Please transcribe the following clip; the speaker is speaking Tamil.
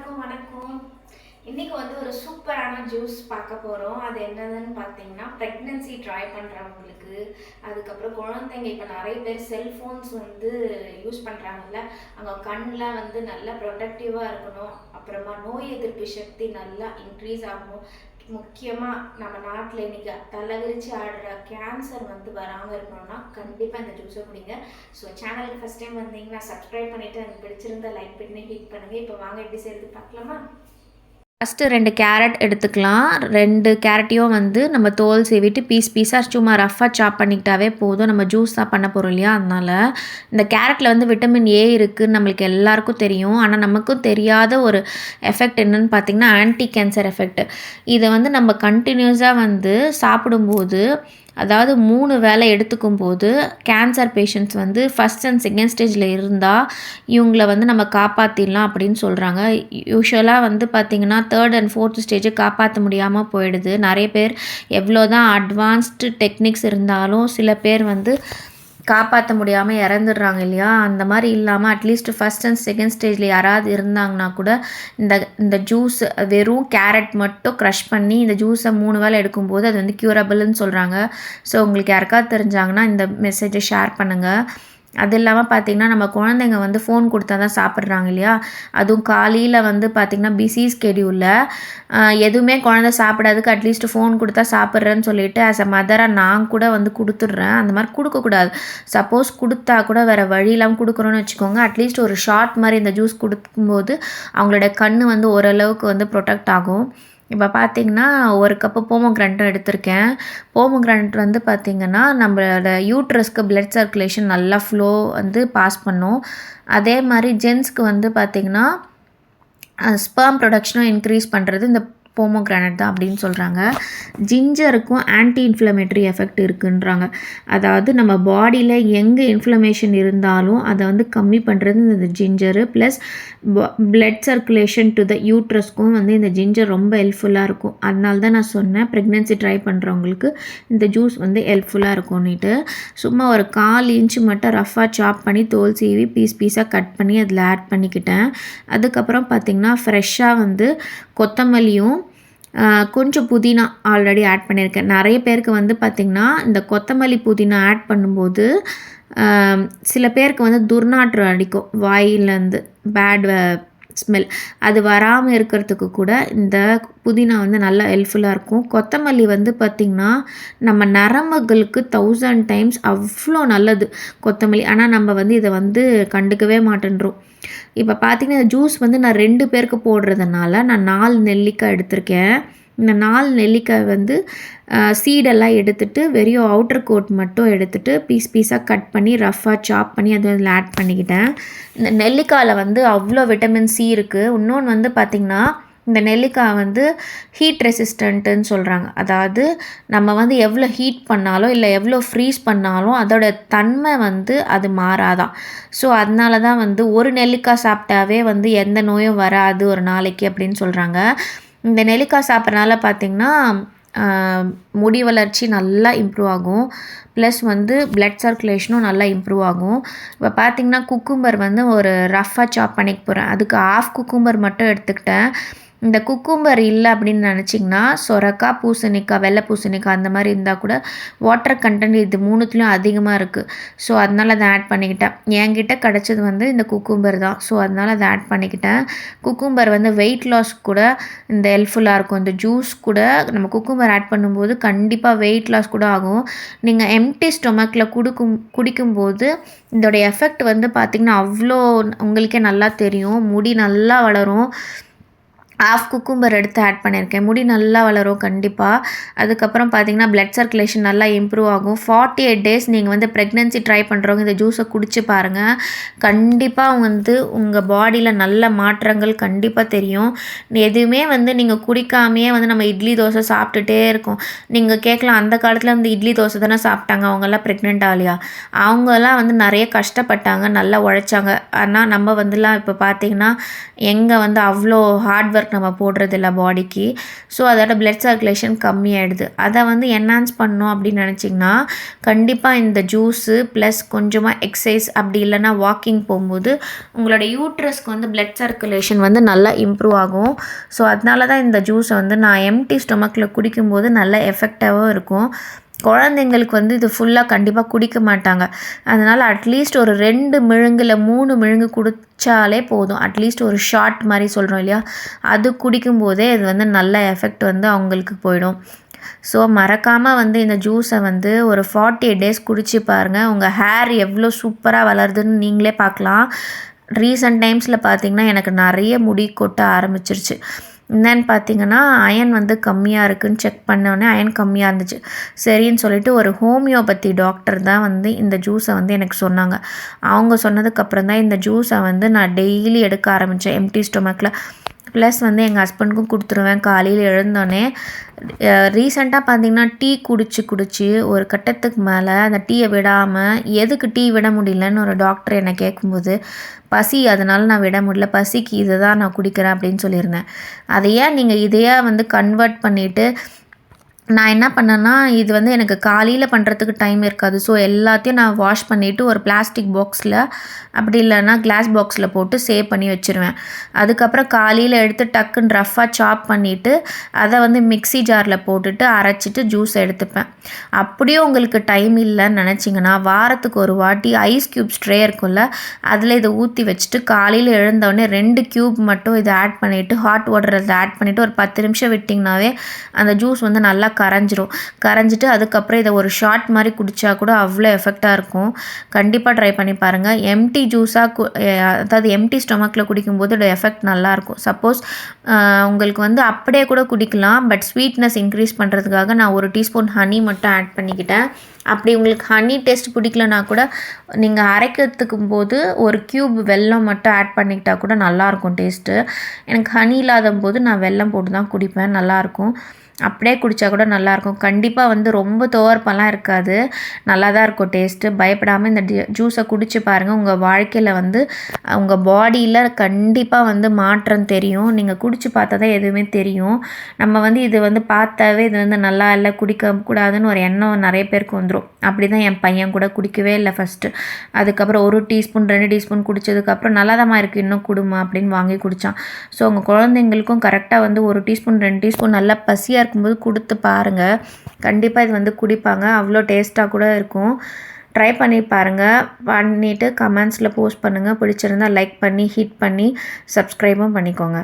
எல்லாருக்கும் வணக்கம். இன்னைக்கு வந்து ஒரு சூப்பரான ஜூஸ் பார்க்க போகிறோம். அது என்னதுன்னு பார்த்தீங்கன்னா ப்ரெக்னென்சி ட்ரை பண்ணுறவங்களுக்கு, அதுக்கப்புறம் குழந்தைங்க இப்போ நிறைய பேர் செல்ஃபோன்ஸ் வந்து யூஸ் பண்ணுறாங்கல்ல, அவங்க கண்ணில் வந்து நல்லா ப்ரொடக்டிவாக இருக்கணும், அப்புறமா நோய் எதிர்ப்பு சக்தி நல்லா இன்க்ரீஸ் ஆகணும். முக்கியமாக நம்ம நாட்டில் இன்றைக்கி தலைவிரிச்சு ஆடுற கேன்சர் வந்து வராமல் இருக்கணும்னா கண்டிப்பாக இந்த ஜூஸை குடிங்க. ஸோ சேனலுக்கு ஃபஸ்ட் டைம் வந்தீங்கன்னா சப்ஸ்கிரைப் பண்ணிவிட்டு எனக்கு பிடிச்சிருந்தா லைக் பண்ணி ஹிட் பண்ணுங்கள். இப்போ வாங்க எப்படி செய்கிறது பார்க்கலாமா? ஃபஸ்ட்டு 2 கேரட் எடுத்துக்கலாம். 2 கேரட்டையும் வந்து நம்ம தோல் சீவிட்டு பீஸாக சும்மா ரஃப்பாக சாப் பண்ணிக்கிட்டாவே போதும். நம்ம ஜூஸ் தான் பண்ண போகிறோம் இல்லையா, அதனால் இந்த கேரட்டில் வந்து விட்டமின் ஏ இருக்குதுன்னு நம்மளுக்கு எல்லாருக்கும் தெரியும். ஆனால் நமக்கும் தெரியாத ஒரு எஃபெக்ட் என்னென்னு பார்த்திங்கன்னா ஆன்டி கேன்சர் எஃபெக்ட். இதை வந்து நம்ம கண்டினியூஸாக வந்து சாப்பிடும்போது, அதாவது 3 வேளை எடுத்துக்கும் போது கேன்சர் பேஷண்ட்ஸ் வந்து ஃபஸ்ட் அண்ட் செகண்ட் ஸ்டேஜில் இருந்தால் இவங்கள வந்து நம்ம காப்பாற்றிடலாம் அப்படின்னு சொல்கிறாங்க. யூஷுவலாக வந்து பார்த்திங்கன்னா 3rd and 4th ஸ்டேஜை காப்பாற்ற முடியாமல் போயிடுது. நிறைய பேர் எவ்வளோ தான் அட்வான்ஸ்டு டெக்னிக்ஸ் இருந்தாலும் சில பேர் வந்து காப்பாற்ற முடியாமல் இறந்துடுறாங்க இல்லையா. அந்த மாதிரி இல்லாமல் அட்லீஸ்ட் ஃபஸ்ட் அண்ட் செகண்ட் ஸ்டேஜில் யாராவது இருந்தாங்கன்னா கூட இந்த ஜூஸ் வெறும் கேரட் மட்டும் க்ரஷ் பண்ணி இந்த ஜூஸை 3 வேளை எடுக்கும்போது அது வந்து க்யூரபிள்னு சொல்கிறாங்க. ஸோ உங்களுக்கு யாருக்காவது தெரிஞ்சாங்கன்னா இந்த மெசேஜை ஷேர் பண்ணுங்கள். அது இல்லாமல் பார்த்திங்கன்னா நம்ம குழந்தைங்க வந்து ஃபோன் கொடுத்தா தான் சாப்பிட்றாங்க இல்லையா. அதுவும் காலையில் வந்து பார்த்திங்கன்னா பிஸி ஸ்கெடியூலில் எதுவுமே குழந்தை சாப்பிடாதுக்கு அட்லீஸ்ட் ஃபோன் கொடுத்தா சாப்பிட்றேன்னு சொல்லிவிட்டு ஆஸ் அ மதராக நான் கூட வந்து கொடுத்துட்றேன். அந்த மாதிரி கொடுக்கக்கூடாது. சப்போஸ் கொடுத்தா கூட வேறு வழி இல்லாமல் கொடுக்குறோன்னு வச்சுக்கோங்க, அட்லீஸ்ட் ஒரு ஷார்ட் மாதிரி இந்த ஜூஸ் கொடுக்கும்போது அவங்களோட கண் வந்து ஓரளவுக்கு வந்து ப்ரொடெக்ட் ஆகும். இப்போ பார்த்திங்கன்னா 1 கப்பு போமோகிரானட்டும் எடுத்திருக்கேன். போமோகிரானட் வந்து பார்த்திங்கன்னா நம்மளோட யூட்ரஸ்க்கு பிளட் சர்க்குலேஷன் நல்லா ஃப்ளோ வந்து பாஸ் பண்ணும். அதே மாதிரி ஜென்ஸ்க்கு வந்து பார்த்திங்கன்னா ஸ்பெர்ம் ப்ரொடக்ஷனும் இன்க்ரீஸ் பண்ணுறது இந்த போமோகிரானட் தான் அப்படின்னு சொல்கிறாங்க. ஜிஞ்சருக்கும் ஆன்டி இன்ஃப்ளமேட்டரி எஃபெக்ட் இருக்குன்றாங்க. அதாவது நம்ம பாடியில் எங்கே இன்ஃப்ளமேஷன் இருந்தாலும் அதை வந்து கம்மி பண்ணுறது இந்த ginger, plus blood circulation to the யூட்ரஸ்க்கும் வந்து இந்த ஜிஞ்சர் ரொம்ப ஹெல்ப்ஃபுல்லாக இருக்கும். அதனால தான் நான் சொன்னேன் ப்ரெக்னென்சி ட்ரை பண்ணுறவங்களுக்கு இந்த ஜூஸ் வந்து ஹெல்ப்ஃபுல்லாக இருக்கும்னுட்டு. சும்மா ஒரு 1/4 இன்ச்சு மட்டும் ரஃப்பாக சாப் பண்ணி தோல் சீவி பீஸாக கட் பண்ணி அதில் ஆட் பண்ணிக்கிட்டேன். அதுக்கப்புறம் பார்த்திங்கன்னா ஃப்ரெஷ்ஷாக வந்து கொத்தமல்லியும் கொஞ்சம் புதினா ஆல்ரெடி ஆட் பண்ணியிருக்கேன். நிறைய பேருக்கு வந்து பார்த்திங்கன்னா இந்த கொத்தமல்லி புதினா ஆட் பண்ணும்போது சில பேருக்கு வந்து துர்நாற்றம் அடிக்கும், வாயிலேருந்து பேட் ஸ்மெல். அது வராமல் இருக்கிறதுக்கு கூட இந்த புதினா வந்து நல்லா ஹெல்ப்ஃபுல்லாக இருக்கும். கொத்தமல்லி வந்து பார்த்திங்கன்னா நம்ம நரம்புகளுக்கு 1000 டைம்ஸ் அவ்வளோ நல்லது கொத்தமல்லி. ஆனால் நம்ம வந்து இதை வந்து கண்டுக்கவே மாட்டேன்றோம். இப்போ பார்த்திங்கன்னா ஜூஸ் வந்து நான் 2 பேருக்கு போடுறதுனால நான் 4 நெல்லிக்காய் எடுத்திருக்கேன். இந்த 4 நெல்லிக்காய் வந்து சீடெல்லாம் எடுத்துகிட்டு வெறும் அவுட்டர் கோட் மட்டும் எடுத்துகிட்டு பீஸாக கட் பண்ணி ரஃப்பாக சாப் பண்ணி அதை அதில் ஆட் பண்ணிக்கிட்டேன். இந்த நெல்லிக்காயில் வந்து அவ்வளோ விட்டமின் சி இருக்குது. இன்னொன்று வந்து பார்த்திங்கன்னா இந்த நெல்லிக்காய் வந்து ஹீட் ரெசிஸ்டண்ட்டுன்னு சொல்கிறாங்க. அதாவது நம்ம வந்து எவ்வளோ ஹீட் பண்ணாலும் இல்லை எவ்வளோ ஃப்ரீஸ் பண்ணாலும் அதோட தன்மை வந்து அது மாறாதான். ஸோ அதனால தான் வந்து ஒரு நெல்லிக்காய் சாப்பிட்டாவே வந்து எந்த நோயும் வராது ஒரு நாளைக்கு அப்படின்னு சொல்கிறாங்க. இந்த நெல்லிக்காய் சாப்பிட்றனால பார்த்திங்கன்னா முடி வளர்ச்சி நல்லா இம்ப்ரூவ் ஆகும், ப்ளஸ் வந்து பிளட் சர்க்குலேஷனும் நல்லா இம்ப்ரூவ் ஆகும். இப்போ பார்த்திங்கன்னா குக்கும்பர் வந்து ஒரு ரஃப்பாக சாப் பண்ணிக்க போகிறேன். அதுக்கு 1/2 குக்கும்பர் மட்டும் எடுத்துக்கிட்டேன். இந்த குக்கும்பர் இல்லை அப்படின்னு நினச்சிங்கன்னா சொரக்காய், பூசணிக்காய், வெள்ளை பூசணிக்காய் அந்த மாதிரி இருந்தால் கூட வாட்டர் கண்டென்ட் இது 3த்துலேயும் அதிகமாக இருக்குது. ஸோ அதனால் அதை ஆட் பண்ணிக்கிட்டேன். என்கிட்ட கிடச்சது வந்து இந்த குக்கும்பர் தான். ஸோ அதனால் அதை ஆட் பண்ணிக்கிட்டேன். குக்கும்பர் வந்து வெயிட் லாஸ் கூட இந்த ஹெல்ப்ஃபுல்லாக இருக்கும். இந்த ஜூஸ் கூட நம்ம குக்கும்பர் ஆட் பண்ணும்போது கண்டிப்பாக வெயிட் லாஸ் கூட ஆகும். நீங்கள் எம்டி ஸ்டொமக்கில் குடிக்கும்போது இதோடைய எஃபெக்ட் வந்து பார்த்திங்கன்னா அவ்வளோ உங்களுக்கே நல்லா தெரியும். முடி நல்லா வளரும். 1/2 குக்கும்பர் எடுத்து ஆட் பண்ணியிருக்கேன். முடி நல்லா வளரும் கண்டிப்பாக. அதுக்கப்புறம் பார்த்திங்கன்னா பிளட் சர்க்குலேஷன் நல்லா இம்ப்ரூவ் ஆகும். 48 டேஸ் நீங்கள் வந்து ப்ரெக்னென்சி ட்ரை பண்ணுறவங்க இந்த ஜூஸை குடிச்சு பாருங்கள். கண்டிப்பாக வந்து உங்கள் பாடியில் நல்ல மாற்றங்கள் கண்டிப்பாக தெரியும். எதுவுமே வந்து நீங்கள் குடிக்காமையே வந்து நம்ம இட்லி தோசை சாப்பிட்டுட்டே இருக்கோம். நீங்கள் கேட்கலாம், அந்த காலத்தில் வந்து இட்லி தோசை தானே சாப்பிட்டாங்க, அவங்கெல்லாம் ப்ரெக்னென்ட் ஆகலையா? அவங்கெல்லாம் வந்து நிறைய கஷ்டப்பட்டாங்க, நல்லா உழைச்சாங்க. ஆனால் நம்ம வந்துலாம் இப்போ பார்த்திங்கன்னா எங்கே வந்து அவ்வளோ ஹார்ட் ஒர்க் ஒர்க் நம்ம போடுறதில்ல பாடிக்கு. ஸோ அதோட பிளட் சர்க்குலேஷன் கம்மியாயிடுது. அதை வந்து என்ஹான்ஸ் பண்ணணும் அப்படின்னு நினச்சிங்கன்னா கண்டிப்பாக இந்த ஜூஸு ப்ளஸ் கொஞ்சமாக எக்ஸசைஸ் அப்படி இல்லைன்னா வாக்கிங் போகும்போது உங்களோட யூட்ரஸ்க்கு வந்து பிளட் சர்க்குலேஷன் வந்து நல்லா இம்ப்ரூவ் ஆகும். ஸோ அதனால தான் இந்த ஜூஸை வந்து நான் எம்டி ஸ்டொமக்கில் குடிக்கும்போது நல்ல எஃபெக்டாகவும் இருக்கும். குழந்தைங்களுக்கு வந்து இது ஃபுல்லாக கண்டிப்பாக குடிக்க மாட்டாங்க. அதனால் அட்லீஸ்ட் ஒரு 2 மிழுங்கு இல்லை 3 மிழுங்கு குடித்தாலே போதும். அட்லீஸ்ட் ஒரு ஷாட் மாதிரி சொல்கிறோம் இல்லையா, அது குடிக்கும்போதே இது வந்து நல்ல எஃபெக்ட் வந்து அவங்களுக்கு போயிடும். ஸோ மறக்காமல் வந்து இந்த ஜூஸை வந்து ஒரு 48 டேஸ் குடிச்சு பாருங்கள். உங்கள் ஹேர் எவ்வளோ சூப்பராக வளருதுன்னு நீங்களே பார்க்கலாம். ரீசன்ட் டைம்ஸில் பார்த்திங்கன்னா எனக்கு நிறைய முடி கொட்ட ஆரம்பிச்சிருச்சு. என்னன்னு பார்த்தீங்கன்னா அயன் வந்து கம்மியாக இருக்குதுன்னு செக் பண்ணோடனே அயன் கம்மியாக இருந்துச்சு. சரின்னு சொல்லிட்டு ஒரு ஹோமியோபதி டாக்டர் தான் வந்து இந்த ஜூஸை வந்து எனக்கு சொன்னாங்க. அவங்க சொன்னதுக்கப்புறம் தான் இந்த ஜூஸை வந்து நான் டெய்லி எடுக்க ஆரம்பித்தேன் எம்டி ஸ்டொமக்கில். ப்ளஸ் வந்து எங்கள் ஹஸ்பண்டுக்கும் கொடுத்துருவேன் காலையில் எழுந்தோடனே. ரீசெண்டாக பார்த்திங்கன்னா டீ குடிச்சு ஒரு கட்டத்துக்கு மேலே அந்த டீயை விடாமல், எதுக்கு டீ விட முடியலன்னு ஒரு டாக்டர் என்னை கேட்கும்போது, பசி அதனால் நான் விட முடியல, பசிக்கு இதை தான் நான் குடிக்கிறேன் அப்படின்னு சொல்லியிருந்தேன். அதையே நீங்கள் இதையே வந்து கன்வெர்ட் பண்ணிவிட்டு நான் என்ன பண்ணேன்னா, இது வந்து எனக்கு காலையில் பண்ணுறதுக்கு டைம் இருக்காது. ஸோ எல்லாத்தையும் நான் வாஷ் பண்ணிவிட்டு ஒரு பிளாஸ்டிக் பாக்ஸில் அப்படி இல்லைன்னா கிளாஸ் பாக்ஸில் போட்டு சேவ் பண்ணி வச்சுருவேன். அதுக்கப்புறம் காலையில் எடுத்து டக்குன்னு ரஃப்பாக சாப் பண்ணிவிட்டு அதை வந்து மிக்ஸி ஜாரில் போட்டுட்டு அரைச்சிட்டு ஜூஸ் எடுத்துப்பேன். அப்படியே உங்களுக்கு டைம் இல்லைன்னு நினச்சிங்கன்னா வாரத்துக்கு ஒரு வாட்டி ஐஸ் க்யூப்ஸ் ட்ரே இருக்கும்ல, அதில் இதை ஊற்றி வச்சுட்டு காலையில் எழுந்தோடனே 2 க்யூப் மட்டும் இதை ஆட் பண்ணிவிட்டு ஹாட் வாட்டர் அதை ஆட் பண்ணிவிட்டு ஒரு 10 நிமிஷம் விட்டிங்கனாவே அந்த ஜூஸ் வந்து நல்லா கரைஞ்சிட்டு அதுக்கப்புறம் இதை ஒரு ஷாட் மாதிரி குடித்தா கூட அவ்வளோ எஃபெக்டாக இருக்கும். கண்டிப்பாக ட்ரை பண்ணி பாருங்கள். எம்டி ஜூஸாக அதாவது எம்டி ஸ்டொமக்கில் குடிக்கும்போது இதோட எஃபெக்ட் நல்லாயிருக்கும். சப்போஸ் உங்களுக்கு வந்து அப்படியே கூட குடிக்கலாம். பட் ஸ்வீட்னஸ் இன்க்ரீஸ் பண்ணுறதுக்காக நான் 1 டீஸ்பூன் ஹனி மட்டும் ஆட் பண்ணிக்கிட்டேன். அப்படி உங்களுக்கு ஹனி டேஸ்ட் பிடிக்கலனா கூட நீங்கள் அரைக்கிறதுக்கும் போது ஒரு க்யூப் வெல்லம் மட்டும் ஆட் பண்ணிக்கிட்டா கூட நல்லாயிருக்கும் டேஸ்ட்டு. எனக்கு ஹனி இல்லாத போது நான் வெல்லம் போட்டு தான் குடிப்பேன், நல்லாயிருக்கும். அப்படியே குடித்தா கூட நல்லாயிருக்கும். கண்டிப்பாக வந்து ரொம்ப துவர்ப்பெல்லாம் இருக்காது, நல்லா தான் இருக்கும் டேஸ்ட்டு. பயப்படாமல் இந்த ஜூஸை குடிச்சு பாருங்கள். உங்கள் வாழ்க்கையில் வந்து உங்கள் பாடியில் கண்டிப்பாக வந்து மாற்றம் தெரியும். நீங்கள் குடிச்சு பார்த்தா தான் எதுவுமே தெரியும். நம்ம வந்து இது வந்து பார்த்தாவே இது வந்து நல்லா இல்லை, குடிக்கக்கூடாதுன்னு ஒரு எண்ணம் நிறைய பேருக்கு வந்துடும். அப்படி தான் என் பையன் கூட குடிக்கவே இல்லை ஃபஸ்ட்டு. அதுக்கப்புறம் 1 டீஸ்பூன் 2 டீஸ்பூன் குடித்ததுக்கப்புறம் நல்லாதாம்மா இருக்குது, இன்னும் குடுமா அப்படின்னு வாங்கி குடித்தான். ஸோ உங்கள் குழந்தைங்களுக்கும் கரெக்டாக வந்து 1 டீஸ்பூன் 2 டீஸ்பூன் நல்லா பசியாக இருக்கும்போது கொடுத்து பாருங்கள். கண்டிப்பாக இது வந்து குடிப்பாங்க. அவ்வளோ டேஸ்ட்டாக கூட இருக்கும். ட்ரை பண்ணி பாருங்கள். பண்ணிவிட்டு கமெண்ட்ஸில் போஸ்ட் பண்ணுங்கள். பிடிச்சிருந்தால் லைக் பண்ணி ஹிட் பண்ணி சப்ஸ்கிரைபும் பண்ணிக்கோங்க.